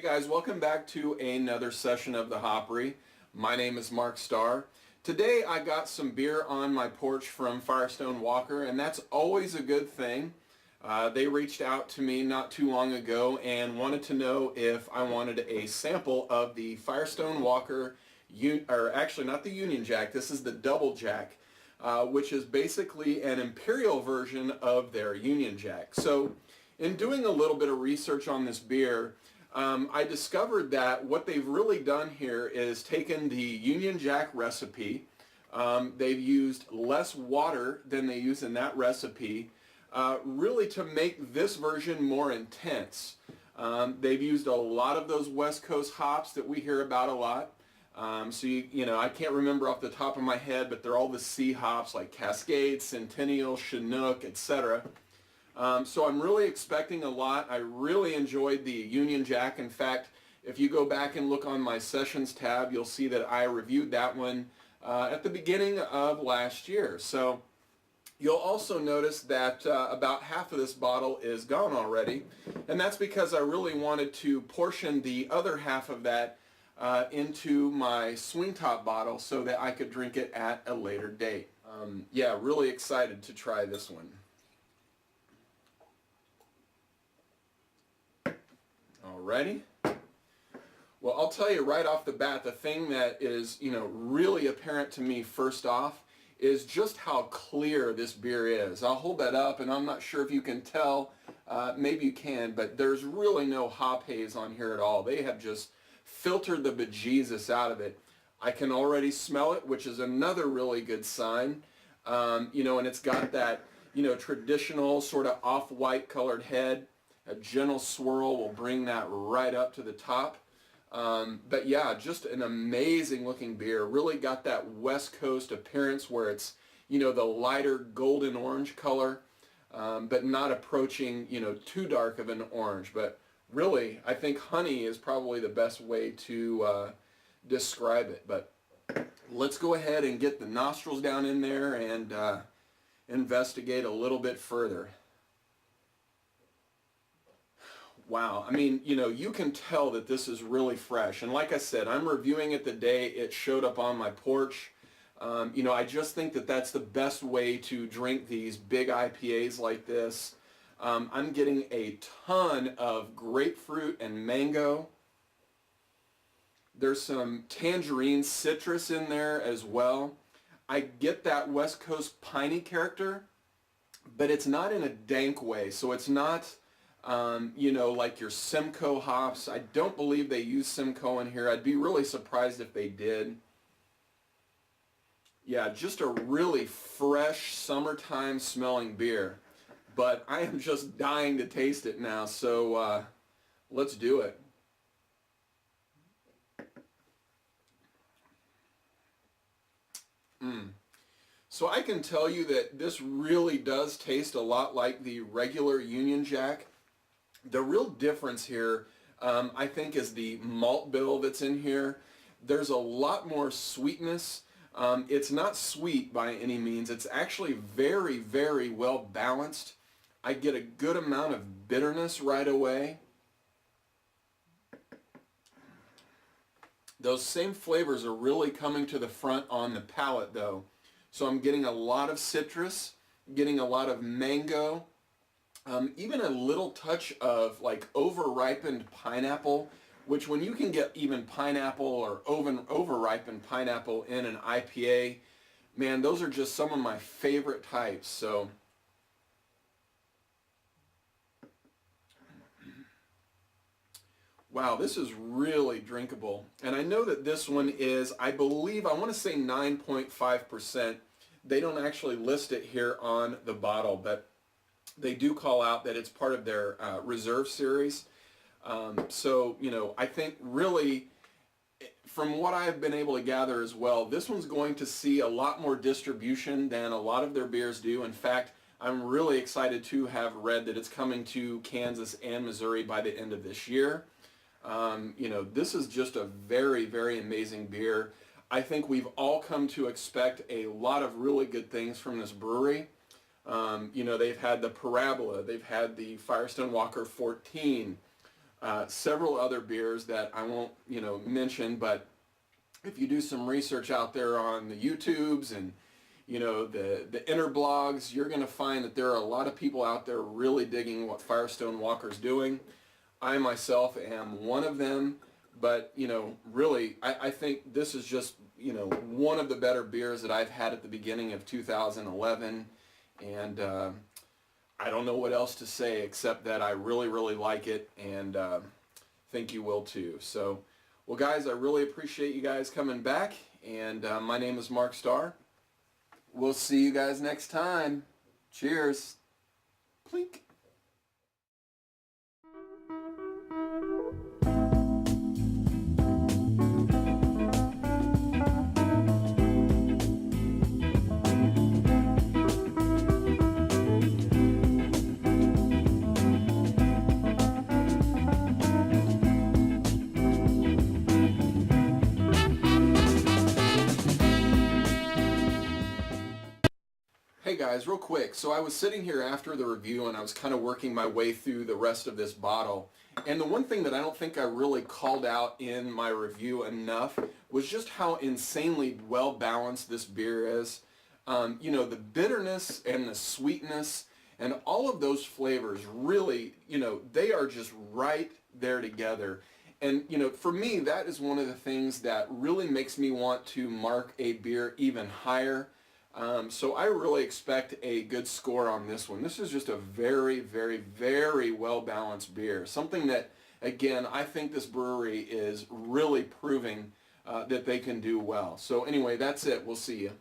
guys, welcome back to another session of the Hopry. My name is Mark Starr. Today I got some beer on my porch from Firestone Walker, and that's always a good thing. They reached out to me not too long ago and wanted to know if I wanted a sample of the Firestone Walker, or actually not the Union Jack, this is the Double Jack, which is basically an imperial version of their Union Jack. So in doing a little bit of research on this beer, I discovered that what they've really done here is taken the Union Jack recipe. They've used less water than they use in that recipe, really to make this version more intense. They've used a lot of those West Coast hops that we hear about a lot. So you know, I can't remember off the top of my head, but they're all the C hops like Cascade, Centennial, Chinook, etc. So I'm really expecting a lot. I really enjoyed the Union Jack. In fact, if you go back and look on my Sessions tab, you'll see that I reviewed that one at the beginning of last year. So you'll also notice that about half of this bottle is gone already, and that's because I really wanted to portion the other half of that into my swing top bottle so that I could drink it at a later date. Yeah, really excited to try this one. Alrighty. Well, I'll tell you right off the bat, the thing that is, really apparent to me first off is just how clear this beer is. I'll hold that up, and I'm not sure if you can tell. Maybe you can, but there's really no hop haze on here at all. They have just filtered the bejesus out of it. I can already smell it, which is another really good sign. And it's got that, traditional sort of off-white colored head. A gentle swirl will bring that right up to the top. But yeah, just an amazing looking beer. Really got that West Coast appearance where it's, the lighter golden orange color, but not approaching, too dark of an orange. But really, I think honey is probably the best way to describe it. But let's go ahead and get the nostrils down in there and investigate a little bit further. Wow, I mean, you can tell that this is really fresh. And like I said, I'm reviewing it the day it showed up on my porch. I just think that that's the best way to drink these big IPAs like this. I'm getting a ton of grapefruit and mango. There's some tangerine citrus in there as well. I get that West Coast piney character, but it's not in a dank way. So it's not like your Simcoe hops. I don't believe they use Simcoe in here. I'd be really surprised if they did. Yeah, just a really fresh, summertime smelling beer. But I am just dying to taste it now, so let's do it. So I can tell you that this really does taste a lot like the regular Union Jack. The real difference here, I think, is the malt bill that's in here. There's a lot more sweetness. It's not sweet by any means. It's actually very, very well balanced. I get a good amount of bitterness right away. Those same flavors are really coming to the front on the palate, though. So I'm getting a lot of citrus, getting a lot of mango. Even a little touch of like over-ripened pineapple, which when you can get even pineapple or over-ripened pineapple in an IPA, man, those are just some of my favorite types. So wow, this is really drinkable. And I know that this one is, I believe, I want to say 9.5%. They don't actually list it here on the bottle, but they do call out that it's part of their reserve series. So, I think really, from what I've been able to gather as well, this one's going to see a lot more distribution than a lot of their beers do. In fact, I'm really excited to have read that it's coming to Kansas and Missouri by the end of this year. This is just a very, very amazing beer. I think we've all come to expect a lot of really good things from this brewery. They've had the Parabola, they've had the Firestone Walker 14, several other beers that I won't, mention, but if you do some research out there on the YouTubes and the inner blogs, you're going to find that there are a lot of people out there really digging what Firestone Walker's doing. I myself am one of them, but really, I think this is just one of the better beers that I've had at the beginning of 2011, and I don't know what else to say except that I really, really like it, and think you will too. So, well, guys, I really appreciate you guys coming back, and my name is Mark Starr. We'll see you guys next time. Cheers. Plink. Hey guys, real quick. So I was sitting here after the review and I was kind of working my way through the rest of this bottle. And the one thing that I don't think I really called out in my review enough was just how insanely well balanced this beer is. The bitterness and the sweetness and all of those flavors really, they are just right there together. And, for me, that is one of the things that really makes me want to mark a beer even higher. So I really expect a good score on this one. This is just a very, very, very well-balanced beer. Something that, again, I think this brewery is really proving that they can do well. So anyway, that's it. We'll see you.